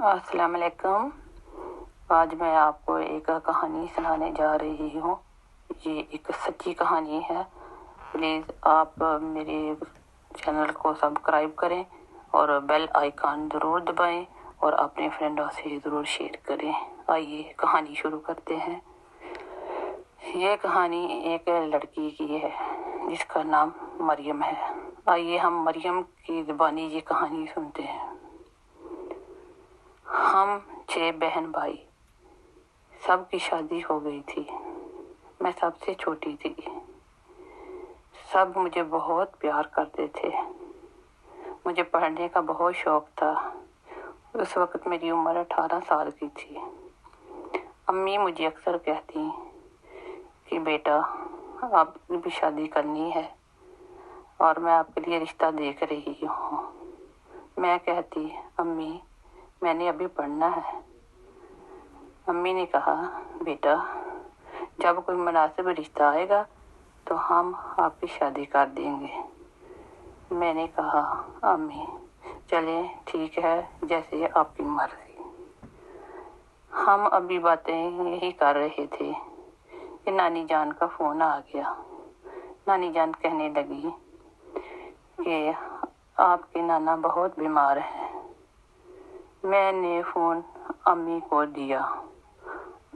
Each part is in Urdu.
السلام علیکم۔ آج میں آپ کو ایک کہانی سنانے جا رہی ہوں۔ یہ ایک سچی کہانی ہے۔ پلیز آپ میرے چینل کو سبسکرائب کریں اور بیل آئیکن ضرور دبائیں اور اپنے فرینڈوں سے ضرور شیئر کریں۔ آئیے کہانی شروع کرتے ہیں۔ یہ کہانی ایک لڑکی کی ہے جس کا نام مریم ہے۔ آئیے ہم مریم کی زبانی یہ کہانی سنتے ہیں۔ ہم 6 بہن بھائی، سب کی شادی ہو گئی تھی۔ میں سب سے چھوٹی تھی۔ سب مجھے بہت پیار کرتے تھے۔ مجھے پڑھنے کا بہت شوق تھا۔ اس وقت میری عمر 18 سال کی تھی۔ امی مجھے اکثر کہتی کہ بیٹا آپ کی بھی شادی کرنی ہے اور میں آپ کے لیے رشتہ دیکھ رہی ہوں۔ میں کہتی امی میں نے ابھی پڑھنا ہے۔ امی نے کہا بیٹا جب کوئی مناسب رشتہ آئے گا تو ہم آپ کی شادی کر دیں گے۔ میں نے کہا امی چلیں ٹھیک ہے جیسے آپ کی مرضی۔ ہم ابھی باتیں یہی کر رہے تھے کہ نانی جان کا فون آ گیا۔ نانی جان کہنے لگی کہ آپ کے نانا بہت بیمار ہیں۔ میں نے فون امی کو دیا۔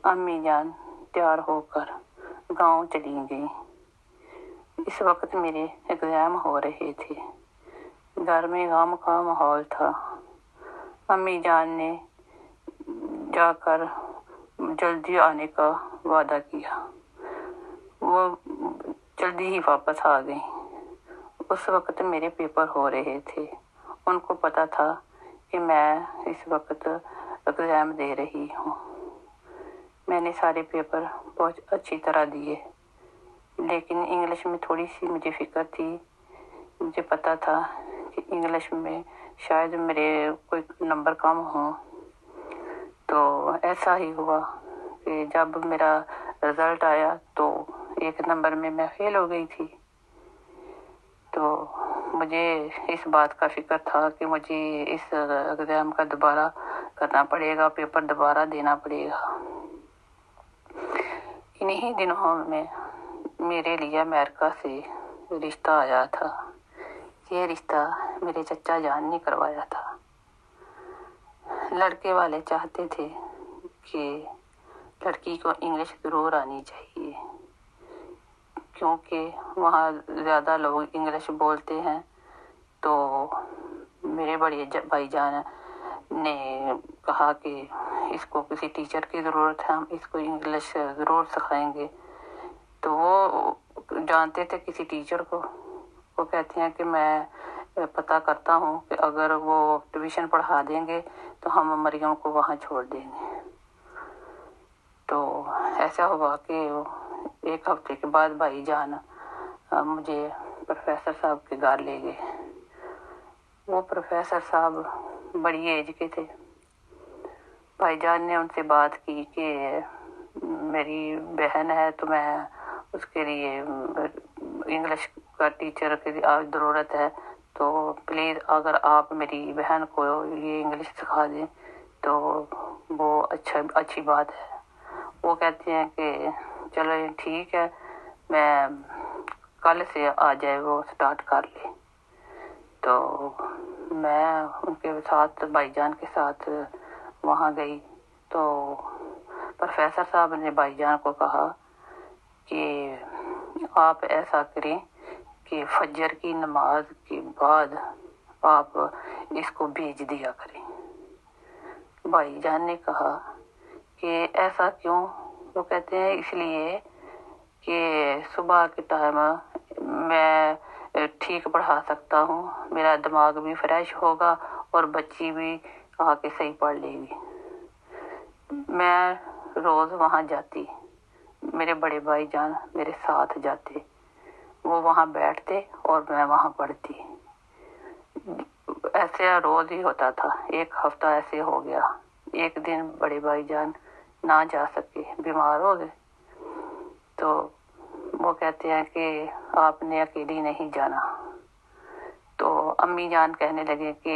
امی جان تیار ہو کر گاؤں چلی گئی۔ اس وقت میرے ایگزام ہو رہے تھے۔ گھر میں غم کا ماحول تھا۔ امی جان نے جا کر جلدی آنے کا وعدہ کیا۔ وہ جلدی ہی واپس آ گئی۔ اس وقت میرے پیپر ہو رہے تھے۔ ان کو پتہ تھا کہ میں اس وقت ایگزام دے رہی ہوں۔ میں نے سارے پیپر بہت اچھی طرح دیے، لیکن انگلش میں تھوڑی سی مجھے فکر تھی۔ مجھے پتہ تھا کہ انگلش میں شاید میرے کوئی نمبر کم ہوں۔ تو ایسا ہی ہوا کہ جب میرا رزلٹ آیا تو 1 نمبر میں فیل ہو گئی تھی۔ تو مجھے اس بات کا فکر تھا کہ مجھے اس ایگزام کا دوبارہ کرنا پڑے گا، پیپر دوبارہ دینا پڑے گا۔ انہی دنوں میں میرے لیے امریکہ سے رشتہ آیا تھا۔ یہ رشتہ میرے چچا جان نے کروایا تھا۔ لڑکے والے چاہتے تھے کہ لڑکی کو انگلش ضرور آنی چاہیے، کیونکہ وہاں زیادہ لوگ انگلش بولتے ہیں۔ تو میرے بڑے بھائی جان نے کہا کہ اس کو کسی ٹیچر کی ضرورت ہے، ہم اس کو انگلش ضرور سکھائیں گے۔ تو وہ جانتے تھے کسی ٹیچر کو۔ وہ کہتے ہیں کہ میں پتہ کرتا ہوں کہ اگر وہ ٹیوشن پڑھا دیں گے تو ہم مریم کو وہاں چھوڑ دیں گے۔ تو ایسا ہوا کہ 1 ہفتے کے بعد بھائی جان مجھے پروفیسر صاحب کے گھر لے گئے۔ وہ پروفیسر صاحب بڑی ایج کے تھے۔ بھائی جان نے ان سے بات کی کہ میری بہن ہے تو میں اس کے لیے انگلش کا ٹیچر کی ضرورت ہے، تو پلیز اگر آپ میری بہن کو یہ انگلش سکھا دیں تو وہ اچھی بات ہے۔ وہ کہتے ہیں کہ چلو ٹھیک ہے، میں کل سے آ جائے وہ سٹارٹ کر لے۔ تو میں ان کے ساتھ بھائی جان کے ساتھ وہاں گئی تو پروفیسر صاحب نے بھائی جان کو کہا کہ آپ ایسا کریں کہ فجر کی نماز کے بعد آپ اس کو بھیج دیا کریں۔ بھائی جان نے کہا کہ ایسا کیوں؟ وہ کہتے ہیں اس لیے کہ صبح کے ٹائم میں ٹھیک پڑھا سکتا ہوں، میرا دماغ بھی فریش ہوگا اور بچی بھی آ کے صحیح پڑھ لے گی۔ میں روز وہاں جاتی، میرے بڑے بھائی جان میرے ساتھ جاتے، وہ وہاں بیٹھتے اور میں وہاں پڑھتی۔ ایسے روز ہی ہوتا تھا۔ 1 ہفتہ ایسے ہو گیا۔ ایک دن بڑے بھائی جان نہ جا سکے، بیمار ہو گئے۔ تو وہ کہتے ہیں کہ آپ نے اکیلی نہیں جانا۔ تو امی جان کہنے لگے کہ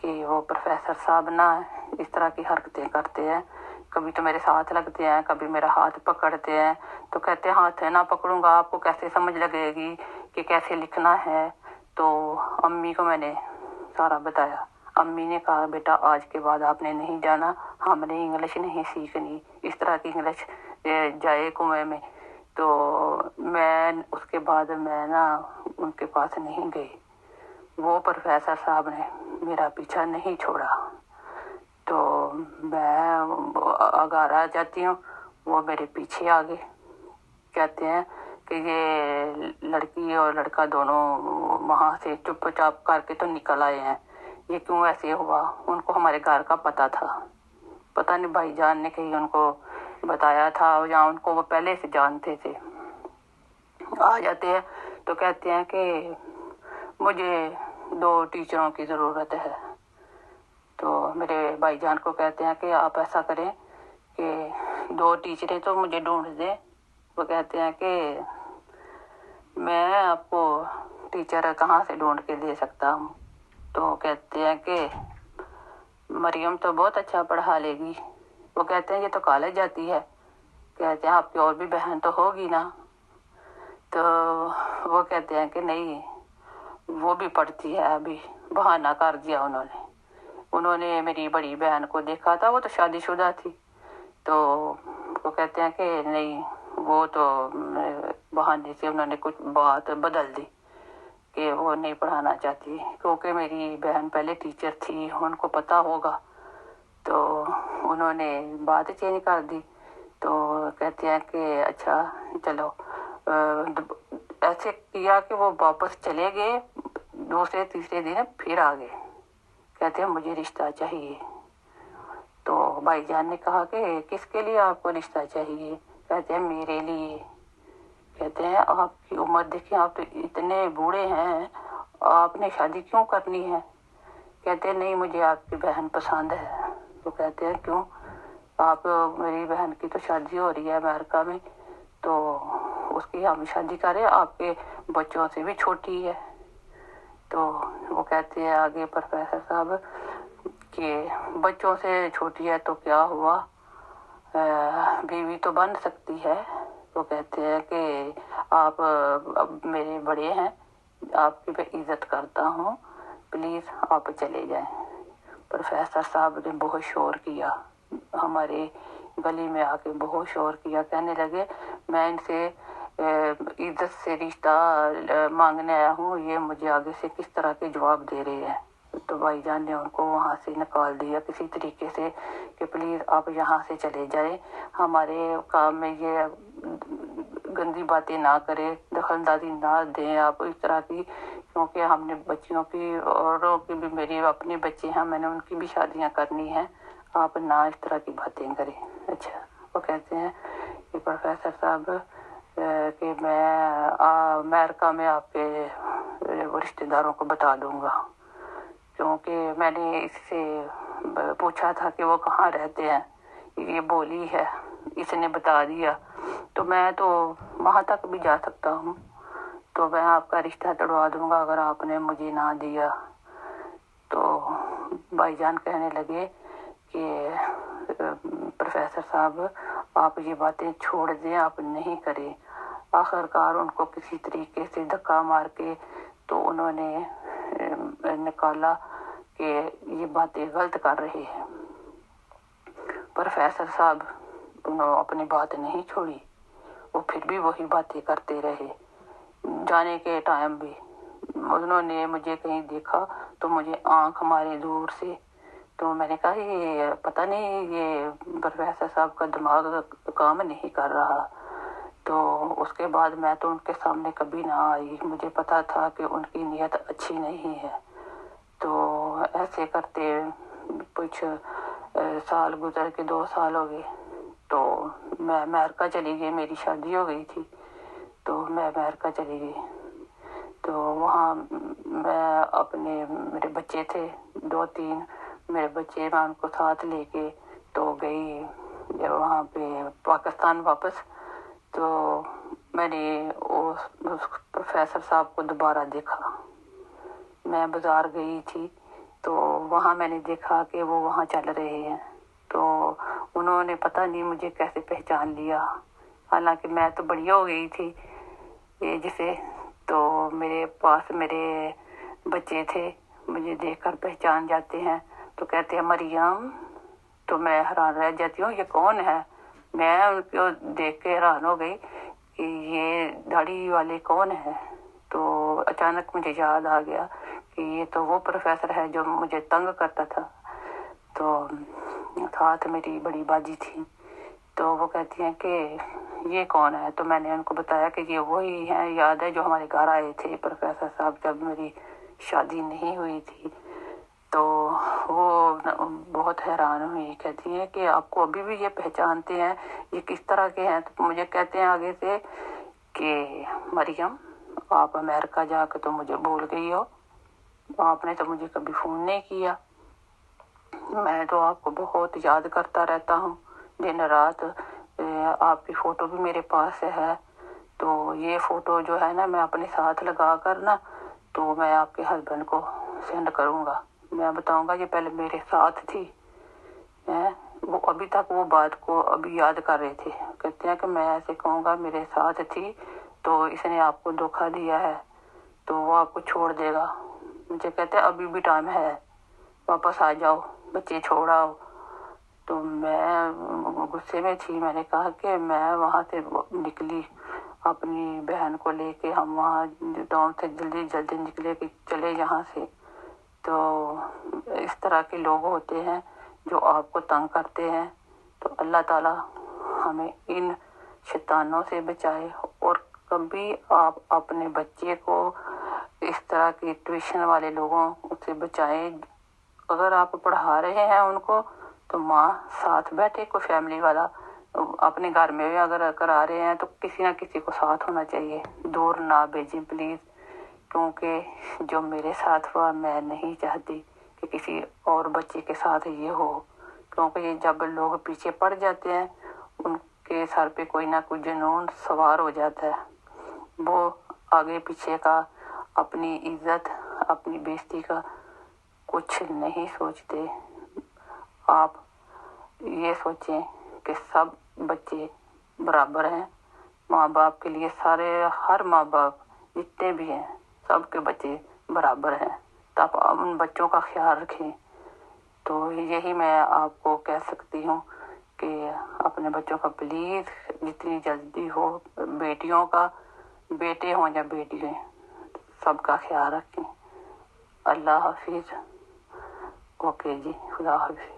کہ وہ پروفیسر صاحب نا اس طرح کی حرکتیں کرتے ہیں، کبھی تو میرے ساتھ لگتے ہیں، کبھی میرا ہاتھ پکڑتے ہیں، تو کہتے ہیں ہاتھ نہ پکڑوں گا آپ کو کیسے سمجھ لگے گی کہ کیسے لکھنا ہے۔ تو امی کو میں نے سارا بتایا، امی نے کہا بیٹا آج کے بعد آپ نے نہیں جانا، ہم نے انگلش نہیں سیکھنی، اس طرح کی انگلش جائے کنویں میں۔ تو میں اس کے بعد میں نا ان کے پاس نہیں گئی۔ وہ پروفیسر صاحب نے میرا پیچھا نہیں چھوڑا، تو میں اگارا جاتی ہوں، وہ میرے پیچھے آ گئے، کہتے ہیں کہ یہ لڑکی اور لڑکا دونوں وہاں سے چپ چاپ کر کے تو نکل آئے ہیں، یہ کیوں ایسے ہوا؟ ان کو ہمارے گھر کا پتہ تھا، پتہ نہیں بھائی جان نے کہیں ان کو بتایا تھا یا ان کو وہ پہلے سے جانتے تھے۔ آ جاتے ہیں تو کہتے ہیں کہ مجھے 2 ٹیچروں کی ضرورت ہے۔ تو میرے بھائی جان کو کہتے ہیں کہ آپ ایسا کریں کہ 2 ٹیچریں تو مجھے ڈھونڈ دیں۔ وہ کہتے ہیں کہ میں آپ کو ٹیچر کہاں سے ڈھونڈ کے دے سکتا ہوں؟ تو کہتے ہیں کہ مریم تو بہت اچھا پڑھا لے گی۔ وہ کہتے ہیں یہ تو کالج جاتی ہے۔ کہتے ہیں آپ کی اور بھی بہن تو ہوگی نا؟ تو وہ کہتے ہیں کہ نہیں وہ بھی پڑھتی ہے، ابھی بہانہ کر دیا انہوں نے میری بڑی بہن کو دیکھا تھا، وہ تو شادی شدہ تھی، تو وہ کہتے ہیں کہ نہیں وہ تو بہانے سے انہوں نے کچھ بات بدل دی کہ وہ نہیں پڑھانا چاہتی، کیونکہ میری بہن پہلے ٹیچر تھی، ان کو پتہ ہوگا، تو انہوں نے بات چینج کر دی۔ تو کہتے ہیں کہ اچھا چلو، ایسے کیا کہ وہ واپس چلے گئے، 2-3 دن پھر آ گئے، کہتے ہیں مجھے رشتہ چاہیے۔ تو بھائی جان نے کہا کہ کس کے لیے آپ کو رشتہ چاہیے؟ کہتے ہیں میرے لیے۔ کہتے ہیں آپ کی عمر دیکھیں، آپ تو اتنے بوڑھے ہیں، آپ نے شادی کیوں کرنی ہے؟ کہتے ہیں نہیں مجھے آپ کی بہن پسند ہے۔ تو کہتے ہیں کیوں؟ آپ میری بہن کی تو شادی ہو رہی ہے امریکہ میں، تو اس کی ہم شادی کریں، آپ کے بچوں سے بھی چھوٹی ہے۔ تو وہ کہتے ہیں آگے پروفیسر صاحب کہ بچوں سے چھوٹی ہے تو کیا ہوا، بیوی تو بن سکتی ہے۔ وہ کہتے ہیں کہ آپ اب میرے بڑے ہیں، آپ کی میں عزت کرتا ہوں، پلیز آپ چلے جائیں۔ پروفیسر صاحب نے بہت شور کیا، ہمارے گلی میں آ کے بہت شور کیا، کہنے لگے میں ان سے عزت سے رشتہ مانگنے آیا ہوں، یہ مجھے آگے سے کس طرح کے جواب دے رہے ہیں۔ تو بھائی جان نے ان کو وہاں سے نکال دیا کسی طریقے سے کہ پلیز آپ یہاں سے چلے جائیں، ہمارے کام میں یہ گندی باتیں نہ کریں، دخل اندازی نہ دیں آپ اس طرح کی، کیونکہ ہم نے بچیوں کی اوروں کی بھی، میری اپنے بچے ہیں، میں نے ان کی بھی شادیاں کرنی ہیں، آپ نہ اس طرح کی باتیں کریں۔ اچھا، وہ کہتے ہیں کہ پروفیسر صاحب کہ میں امریکہ میں آپ کے رشتہ داروں کو بتا دوں گا، کیونکہ میں نے اس سے پوچھا تھا کہ وہ کہاں رہتے ہیں، یہ بولی ہے، اس نے بتا دیا، تو میں تو وہاں تک بھی جا سکتا ہوں، تو میں آپ کا رشتہ توڑوا دوں گا اگر آپ نے مجھے نہ دیا۔ تو بھائی جان کہنے لگے کہ پروفیسر صاحب آپ یہ باتیں چھوڑ دیں، آپ نہیں کریں۔ آخر کار ان کو کسی طریقے سے دھکا مار کے تو انہوں نے نکالا کہ یہ باتیں غلط کر رہے ہیں۔ پروفیسر صاحب انہوں اپنی بات نہیں چھوڑی، وہ پھر بھی وہی باتیں کرتے رہے۔ جانے کے ٹائم بھی انہوں نے مجھے کہیں دیکھا تو مجھے آنکھ مارے دور سے، تو میں نے کہا یہ پتہ نہیں یہ پروفیسر صاحب کا دماغ کام نہیں کر رہا۔ تو اس کے بعد میں تو ان کے سامنے کبھی نہ آئی، مجھے پتا تھا کہ ان کی نیت اچھی نہیں ہے۔ تو ایسے کرتے کچھ سال گزر کے 2 سال ہو گئے، تو میں امریکہ چلی گئی، میری شادی ہو گئی تھی تو میں امریکہ چلی گئی۔ تو وہاں میں میرے بچے تھے 2-3 میرے بچے، میں ان کو ساتھ لے کے تو گئی وہاں پہ پاکستان واپس۔ تو میں نے اس پروفیسر صاحب کو دوبارہ دیکھا، میں بازار گئی تھی تو تو وہاں میں نے دیکھا کہ وہ وہاں چل رہے ہیں، تو انہوں نے پتہ نہیں مجھے کیسے پہچان لیا، حالانکہ میں تو بڑی ہو گئی تھی ایج سے۔ تو میرے پاس میرے بچے تھے، مجھے دیکھ کر پہچان جاتے ہیں، تو کہتے ہیں مریم، تو میں حیران رہ جاتی ہوں یہ کون ہے۔ میں ان کو دیکھ کے حیران ہو گئی کہ یہ داڑھی والے کون ہیں۔ تو اچانک مجھے یاد آ گیا کہ یہ تو وہ پروفیسر ہے جو مجھے تنگ کرتا تھا۔ تو ساتھ میری بڑی باجی تھی، تو وہ کہتی ہیں کہ یہ کون ہے، تو میں نے ان کو بتایا کہ یہ وہی ہیں، یاد ہے جو ہمارے گھر آئے تھے پروفیسر صاحب جب میری شادی نہیں ہوئی تھی۔ تو وہ بہت حیران ہوئی، کہتی ہیں کہ آپ کو ابھی بھی یہ پہچانتے ہیں، یہ کس طرح کے ہیں۔ تو مجھے کہتے ہیں آگے سے کہ مریم، آپ امریکہ جا کے تو مجھے بھول گئی ہو، آپ نے تو مجھے کبھی فون نہیں کیا، میں تو آپ کو بہت یاد کرتا رہتا ہوں دن رات، آپ کی فوٹو بھی میرے پاس ہے، تو یہ فوٹو جو ہے نا میں اپنے ساتھ لگا کر نا تو میں آپ کے ہسبینڈ کو سینڈ کروں گا، میں بتاؤں گا یہ پہلے میرے ساتھ تھی۔ وہ ابھی تک وہ بات کو ابھی یاد کر رہے تھے، کہتے ہیں کہ میں ایسے کہوں گا میرے ساتھ تھی تو اس نے آپ کو دھوکہ دیا ہے تو وہ آپ کو چھوڑ دے گا۔ مجھے کہتے ہیں ابھی بھی ٹائم ہے، واپس آ جاؤ، بچے چھوڑ آؤ۔ تو میں غصے میں تھی، میں نے کہا کہ میں وہاں سے نکلی اپنی بہن کو لے کے، ہم وہاں ٹاؤن سے جلدی نکلے کہ چلے یہاں سے۔ تو اس طرح کے لوگ ہوتے ہیں جو آپ کو تنگ کرتے ہیں، تو اللہ تعالی ہمیں ان شیطانوں سے بچائے، اور کبھی آپ اپنے بچے کو اس طرح کے ٹیوشن والے لوگوں سے بچائیں۔ اگر آپ پڑھا رہے ہیں ان کو تو ماں ساتھ بیٹھے، کوئی فیملی والا اپنے گھر میں بھی اگر کرا رہے ہیں تو کسی نہ کسی کو ساتھ ہونا چاہیے، دور نہ بھیجیں پلیز، کیونکہ جو میرے ساتھ ہوا میں نہیں چاہتی کہ کسی اور بچے کے ساتھ یہ ہو، کیونکہ یہ جب لوگ پیچھے پڑ جاتے ہیں ان کے سر پہ کوئی نہ کوئی جنون سوار ہو جاتا ہے، وہ آگے پیچھے کا، اپنی عزت اپنی بےزتی کا کچھ نہیں سوچتے۔ آپ یہ سوچیں کہ سب بچے برابر ہیں، ماں باپ کے لیے سارے، ہر ماں باپ جتنے بھی ہیں سب کے بچے برابر ہیں، تو آپ ان بچوں کا خیال رکھیں۔ تو یہی میں آپ کو کہہ سکتی ہوں کہ اپنے بچوں کا پلیز جتنی جلدی ہو، بیٹیوں کا، بیٹے ہوں یا بیٹی ہوں، سب کا خیال رکھیں۔ اللہ حافظ۔ اوکے جی، خدا حافظ۔